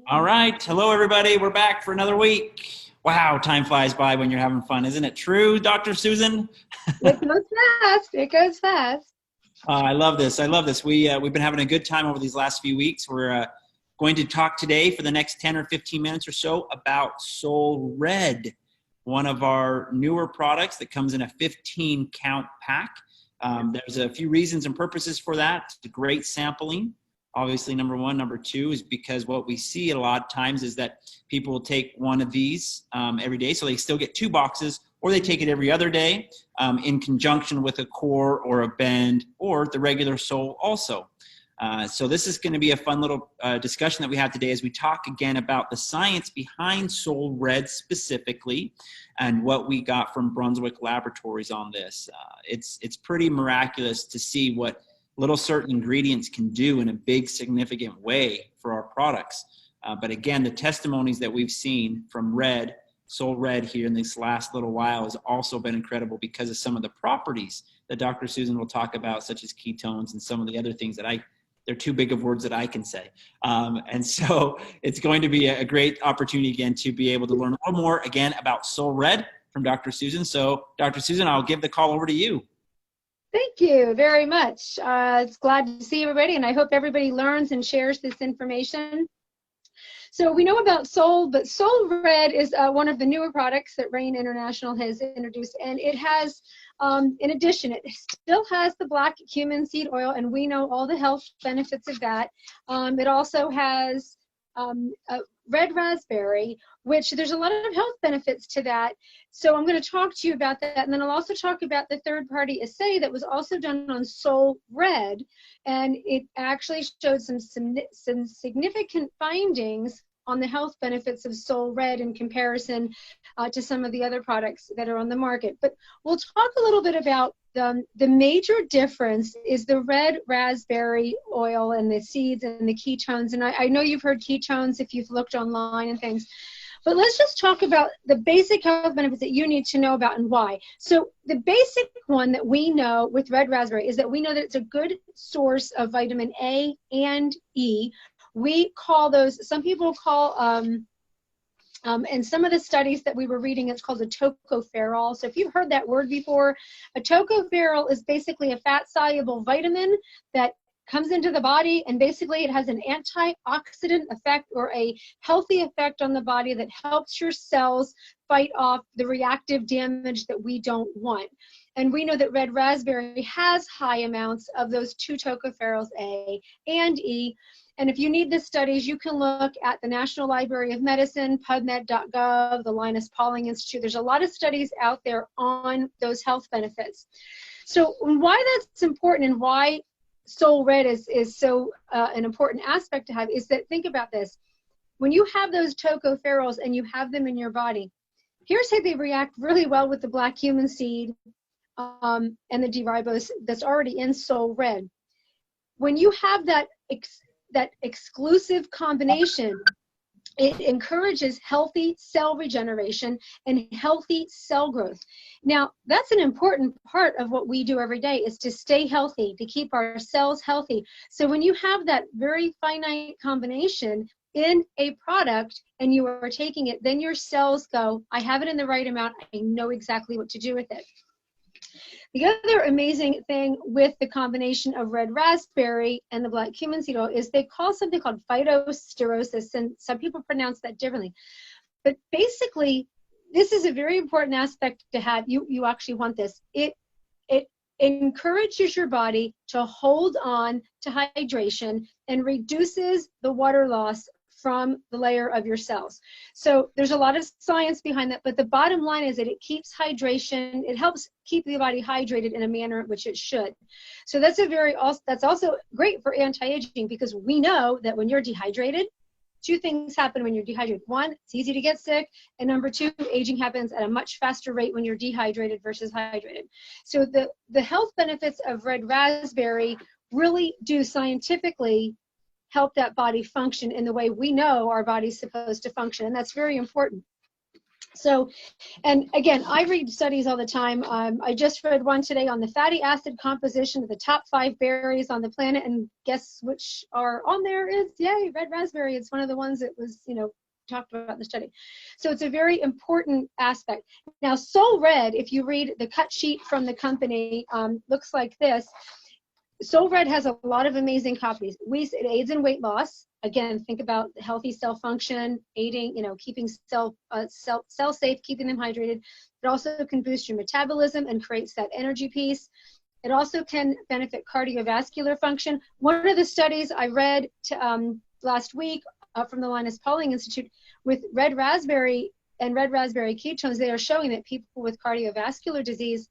All right. Hello, everybody. We're back for another week. Wow, time flies by when you're having fun. Isn't it true, Dr. Susan? It goes fast. It goes fast. I love this. I love this. We've been having a good time over these last few weeks. We're going to talk today for the next 10 or 15 minutes or so about Soul Red, one of our newer products that comes in a 15 count pack. There's a few reasons and purposes for that. It's great sampling. Obviously, number one. Number two is because what we see a lot of times is that people will take one of these every day. So they still get 2 boxes, or they take it every other day in conjunction with a core or a bend or the regular Soul also. So this is going to be a fun little discussion that we have today as we talk again about the science behind Soul Red specifically and what we got from Brunswick Laboratories on this. It's pretty miraculous to see what little certain ingredients can do in a big significant way for our products. But again, the testimonies that we've seen from Soul Red here in this last little while has also been incredible because of some of the properties that Dr. Susan will talk about, such as ketones and some of the other things that they're too big of words that I can say. And so it's going to be a great opportunity again to be able to learn a little more again about Soul Red from Dr. Susan. So Dr. Susan, I'll give the call over to you. Thank you very much. It's glad to see everybody, and I hope everybody learns and shares this information. So we know about Soul, but Soul Red is one of the newer products that Rain International has introduced, and it has, in addition, it still has the black cumin seed oil, and we know all the health benefits of that. It also has red raspberry, which there's a lot of health benefits to that. So I'm going to talk to you about that, and then I'll also talk about the third-party assay that was also done on Soul Red, and it actually showed some significant findings on the health benefits of Soul Red in comparison to some of the other products that are on the market. But we'll talk a little bit about the major difference is the red raspberry oil and the seeds and the ketones. And I know you've heard ketones if you've looked online and things. But let's just talk about the basic health benefits that you need to know about and why. So the basic one that we know with red raspberry is that we know that it's a good source of vitamin A and E. We call those, some people call, and some of the studies that we were reading, it's called a tocopherol. So if you've heard that word before, a tocopherol is basically a fat-soluble vitamin that comes into the body, and basically it has an antioxidant effect or a healthy effect on the body that helps your cells fight off the reactive damage that we don't want. And we know that red raspberry has high amounts of those 2 tocopherols, A and E. And if you need the studies, you can look at the National Library of Medicine, PubMed.gov, the Linus Pauling Institute. There's a lot of studies out there on those health benefits. So why that's important and why Soul Red is so an important aspect to have is that, think about this. When you have those tocopherols and you have them in your body, here's how they react really well with the black cumin seed and the D-ribose that's already in Soul Red. When you have that exclusive combination, it encourages healthy cell regeneration and healthy cell growth. Now, that's an important part of what we do every day, is to stay healthy, to keep our cells healthy. So when you have that very finite combination in a product and you are taking it, then your cells go, I have it in the right amount, I know exactly what to do with it. The other amazing thing with the combination of red raspberry and the black cumin seed oil is they call something called phytosterosis, and some people pronounce that differently. But basically, this is a very important aspect to have. You actually want this. It encourages your body to hold on to hydration and reduces the water loss from the layer of your cells. So there's a lot of science behind that, but the bottom line is that it keeps hydration. It helps keep the body hydrated in a manner in which it should. So that's that's also great for anti-aging, because we know that when you're dehydrated, 2 things happen when you're dehydrated. 1, it's easy to get sick, and number 2, aging happens at a much faster rate when you're dehydrated versus hydrated. So the health benefits of red raspberry really do scientifically help that body function in the way we know our body's supposed to function, and that's very important. So, and again, I read studies all the time. I just read one today on the fatty acid composition of the top 5 berries on the planet, and guess which are on there is, yay, red raspberry. It's one of the ones that was, talked about in the study. So it's a very important aspect. Now, Soul Red, if you read the cut sheet from the company, looks like this. Soul Red has a lot of amazing properties. It aids in weight loss. Again, think about healthy cell function, aiding, keeping cell safe, keeping them hydrated. It also can boost your metabolism and creates that energy piece. It also can benefit cardiovascular function. One of the studies I read last week from the Linus Pauling Institute with red raspberry and red raspberry ketones, they are showing that people with cardiovascular disease,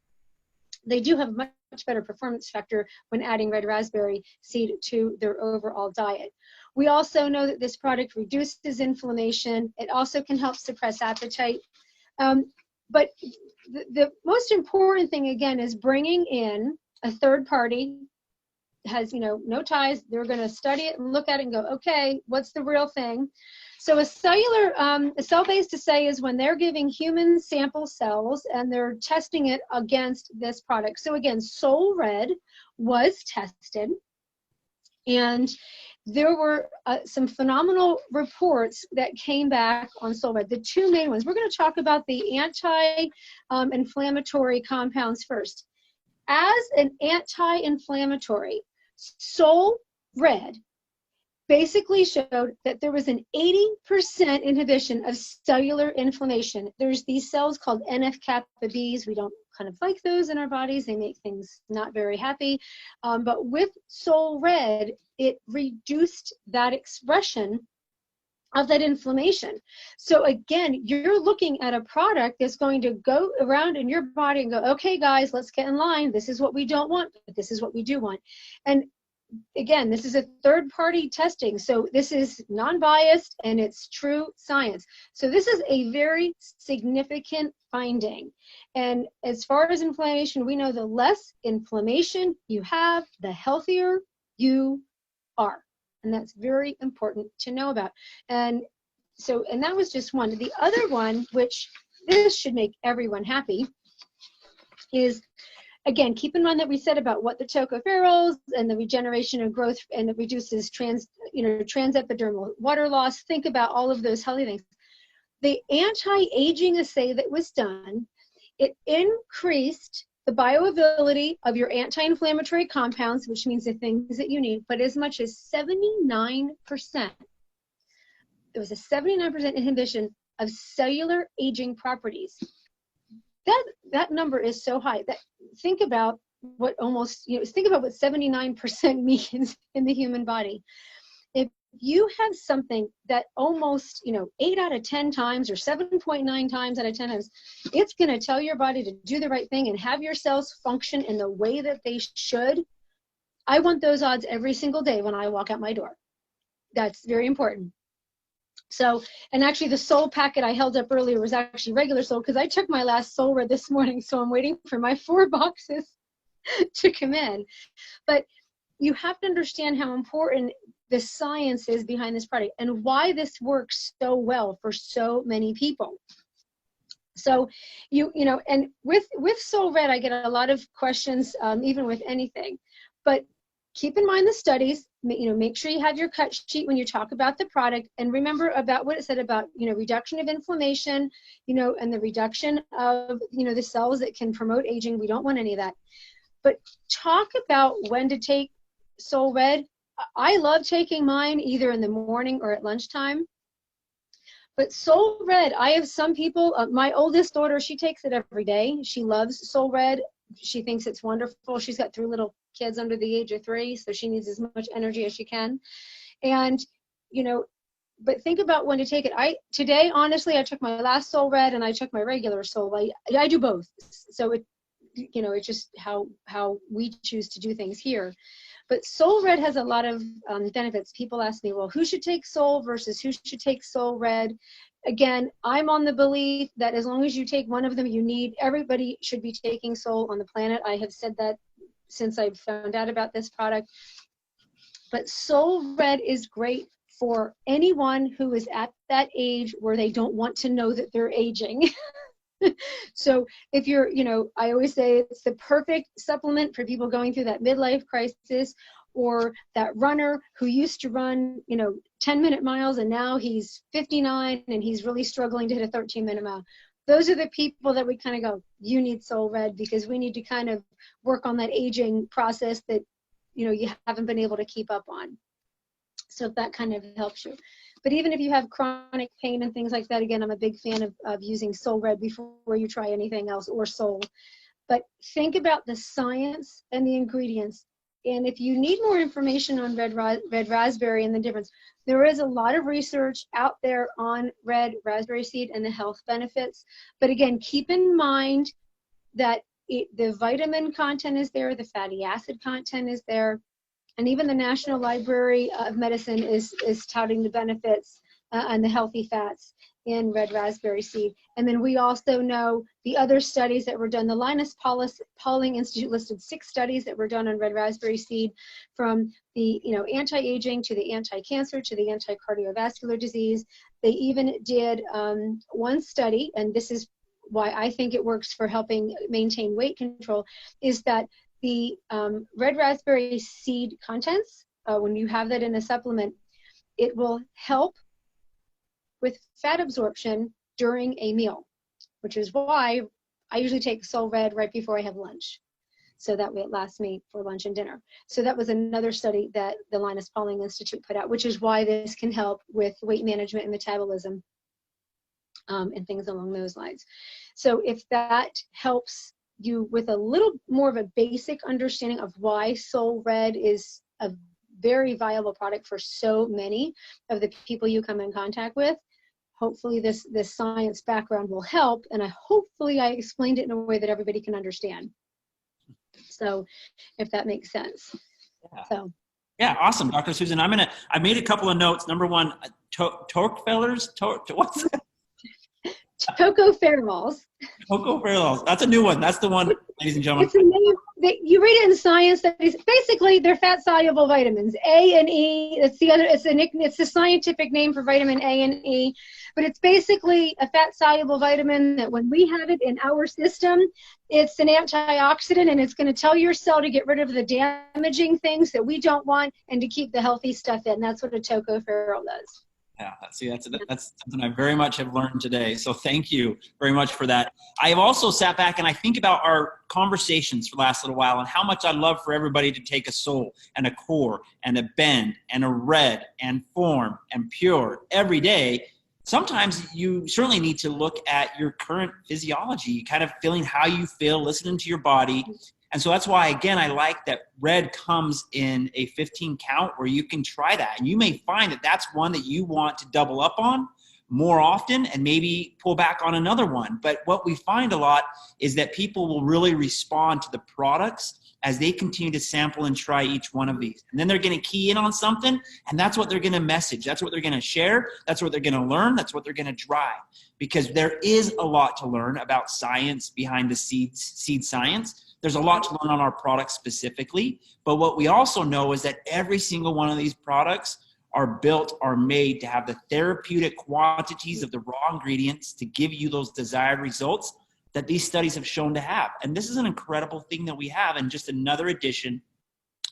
they do have a much better performance factor when adding red raspberry seed to their overall diet. We also know that this product reduces inflammation. It also can help suppress appetite. But the most important thing, again, is bringing in a third party, has no ties. They're going to study it and look at it and go, okay, what's the real thing? So a cell-based assay is when they're giving human sample cells and they're testing it against this product. So again, Soul Red was tested, and there were some phenomenal reports that came back on Soul Red. The 2 main ones, we're going to talk about the anti-inflammatory compounds first. As an anti-inflammatory, Soul Red basically showed that there was an 80% inhibition of cellular inflammation. There's these cells called NF-kappa Bs. We don't kind of like those in our bodies. They make things not very happy. But with Soul Red, it reduced that expression of that inflammation. So again, you're looking at a product that's going to go around in your body and go, okay, guys, let's get in line. This is what we don't want, but this is what we do want. And again, this is a third-party testing, so this is non-biased and it's true science. So this is a very significant finding. And as far as inflammation, we know the less inflammation you have, the healthier you are. And that's very important to know about. And that was just one. The other one, which this should make everyone happy, is, again, keep in mind that we said about what the tocopherols and the regeneration and growth, and it reduces transepidermal water loss. Think about all of those healthy things. The anti-aging assay that was done, it increased the bioavailability of your anti-inflammatory compounds, which means the things that you need, but as much as 79%. There was a 79% inhibition of cellular aging properties. That number is so high. Think about what 79% means in the human body. If you have something that almost 8 out of 10 times or 7.9 times out of 10 times, it's going to tell your body to do the right thing and have your cells function in the way that they should. I want those odds every single day when I walk out my door. That's very important. So, and actually the Soul packet I held up earlier was actually regular Soul, because I took my last Soul Red this morning, so I'm waiting for my 4 boxes to come in. But you have to understand how important the science is behind this product and why this works so well for so many people. So and with Soul Red, I get a lot of questions, even with anything. But keep in mind the studies. Make sure you have your cut sheet when you talk about the product, and remember about what it said about reduction of inflammation, and the reduction of the cells that can promote aging. We don't want any of that. But talk about when to take Soul Red. I love taking mine either in the morning or at lunchtime. But Soul Red, I have some people, my oldest daughter, she takes it every day. She loves Soul Red. She thinks it's wonderful. She's got 3 little kids under the age of 3, so she needs as much energy as she can. And, but think about when to take it. Today, honestly, I took my last Soul Red and I took my regular Soul. I do both. So it's just how we choose to do things here. But Soul Red has a lot of benefits. People ask me, well, who should take Soul versus who should take Soul Red? Again, I'm on the belief that as long as you take one of them, everybody should be taking Soul on the planet. I have said that since I found out about this product. But Soul Red is great for anyone who is at that age where they don't want to know that they're aging. So if you're, I always say it's the perfect supplement for people going through that midlife crisis, or that runner who used to run, 10-minute miles and now he's 59 and he's really struggling to hit a 13-minute mile. Those are the people that we kind of go, you need Soul Red, because we need to kind of work on that aging process that, you haven't been able to keep up on. So if that kind of helps you. But even if you have chronic pain and things like that, again, I'm a big fan of using Soul Red before you try anything else, or Soul. But think about the science and the ingredients. And if you need more information on red raspberry and the difference, there is a lot of research out there on red raspberry seed and the health benefits. But again, keep in mind that the vitamin content is there, the fatty acid content is there, and even the National Library of Medicine is touting the benefits and the healthy fats in red raspberry seed. And then we also know the other studies that were done. The Linus Pauling Institute listed 6 studies that were done on red raspberry seed, from the anti-aging to the anti-cancer to the anti-cardiovascular disease. They even did one study, and this is why I think it works for helping maintain weight control, is that the red raspberry seed contents, when you have that in a supplement, it will help with fat absorption during a meal, which is why I usually take Soul Red right before I have lunch, so that way it lasts me for lunch and dinner. So that was another study that the Linus Pauling Institute put out, which is why this can help with weight management and metabolism and things along those lines. So if that helps you with a little more of a basic understanding of why Soul Red is a very viable product for so many of the people you come in contact with, hopefully this science background will help, and hopefully I explained it in a way that everybody can understand. So if that makes sense. Yeah. So. Yeah, awesome, Dr. Susan. I made a couple of notes. Number one, what's that? Tocopherols. Tocopherols. That's a new one. That's the one, ladies and gentlemen. It's a name that you read it in science studies. Basically, they're fat-soluble vitamins, A and E. It's the scientific name for vitamin A and E, but it's basically a fat-soluble vitamin that when we have it in our system, it's an antioxidant, and it's going to tell your cell to get rid of the damaging things that we don't want and to keep the healthy stuff in. That's what a tocopherol does. Yeah, that's something I very much have learned today. So thank you very much for that. I have also sat back and I think about our conversations for the last little while and how much I'd love for everybody to take a Soul and a Core and a Bend and a Red and Form and Pure every day. Sometimes you certainly need to look at your current physiology, kind of feeling how you feel, listening to your body. And so that's why, again, I like that Red comes in a 15 count where you can try that. And you may find that that's one that you want to double up on more often and maybe pull back on another one. But what we find a lot is that people will really respond to the products as they continue to sample and try each one of these. And then they're going to key in on something, and that's what they're going to message. That's what they're going to share. That's what they're going to learn. That's what they're going to drive. Because there is a lot to learn about science behind the seed science. There's a lot to learn on our products specifically. But what we also know is that every single one of these products are made to have the therapeutic quantities of the raw ingredients to give you those desired results that these studies have shown to have. And this is an incredible thing that we have, and just another addition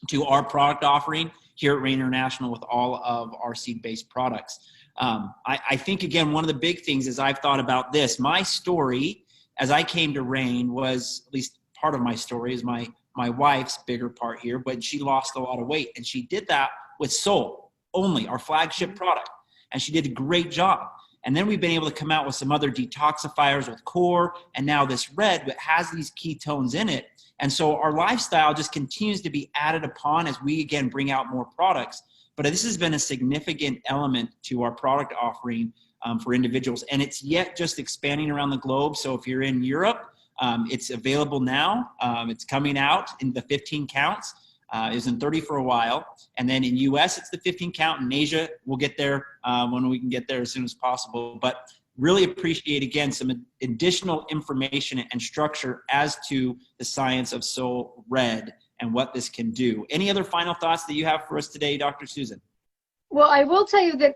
to our product offering here at Rain International with all of our seed-based products. I think, again, one of the big things is I've thought about this. My story as I came to Rain was, at least part of my story is my wife's bigger part here, but she lost a lot of weight, and she did that with Soul only, our flagship product. And she did a great job. And then we've been able to come out with some other detoxifiers with Core, and now this Red that has these ketones in it. And so our lifestyle just continues to be added upon as we, again, bring out more products. But this has been a significant element to our product offering for individuals. And it's yet just expanding around the globe. So if you're in Europe, it's available now. It's coming out in the 15 counts. It was in 30 for a while. And then in US, it's the 15 count. In Asia, we'll get there when we can get there as soon as possible. But really appreciate, again, some additional information and structure as to the science of Soul Red and what this can do. Any other final thoughts that you have for us today, Dr. Susan? Well, I will tell you that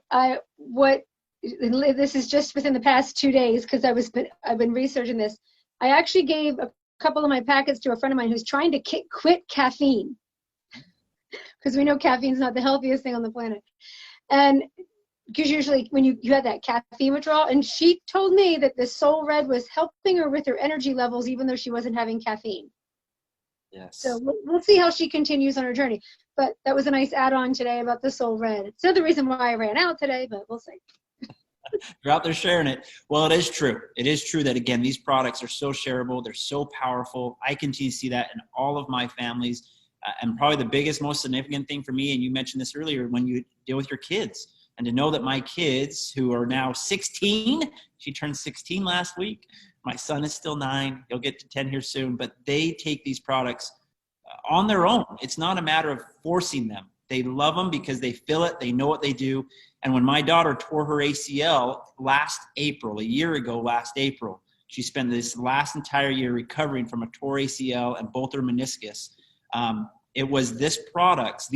this is just within the past 2 days, because I've been researching this. I actually gave a couple of my packets to a friend of mine who's trying to quit caffeine, because we know caffeine's not the healthiest thing on the planet. And because usually when you have that caffeine withdrawal, and she told me that the Soul Red was helping her with her energy levels, even though she wasn't having caffeine. Yes. So we'll see how she continues on her journey. But that was a nice add-on today about the Soul Red. It's not the reason why I ran out today, but we'll see. You're out there sharing it. Well, it is true. It is true that, again, these products are so shareable. They're so powerful. I continue to see that in all of my families. And probably the biggest, most significant thing for me, and you mentioned this earlier, when you deal with your kids, and to know that my kids, who are now 16, she turned 16 last week. My son is still 9. He'll get to 10 here soon. But they take these products on their own. It's not a matter of forcing them. They love them because they feel it. They know what they do. And when my daughter tore her ACL last April, a year ago last April, she spent this last entire year recovering from a tore ACL and both her meniscus. It was these products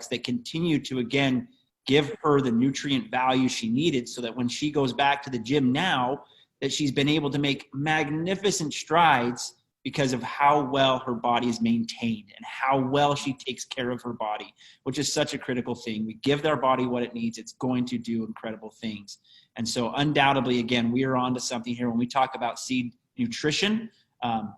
that continue to, again, give her the nutrient value she needed, so that when she goes back to the gym now, that she's been able to make magnificent strides because of how well her body is maintained and how well she takes care of her body, which is such a critical thing. We give our body what it needs, it's going to do incredible things. And so undoubtedly, again, we are on to something here when we talk about seed nutrition,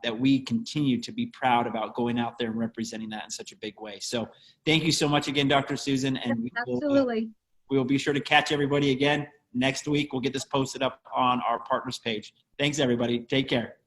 that we continue to be proud about going out there and representing that in such a big way. So thank you so much again, Dr. Susan. And Absolutely. We will be sure to catch everybody again next week. We'll get this posted up on our partners page. Thanks, everybody. Take care.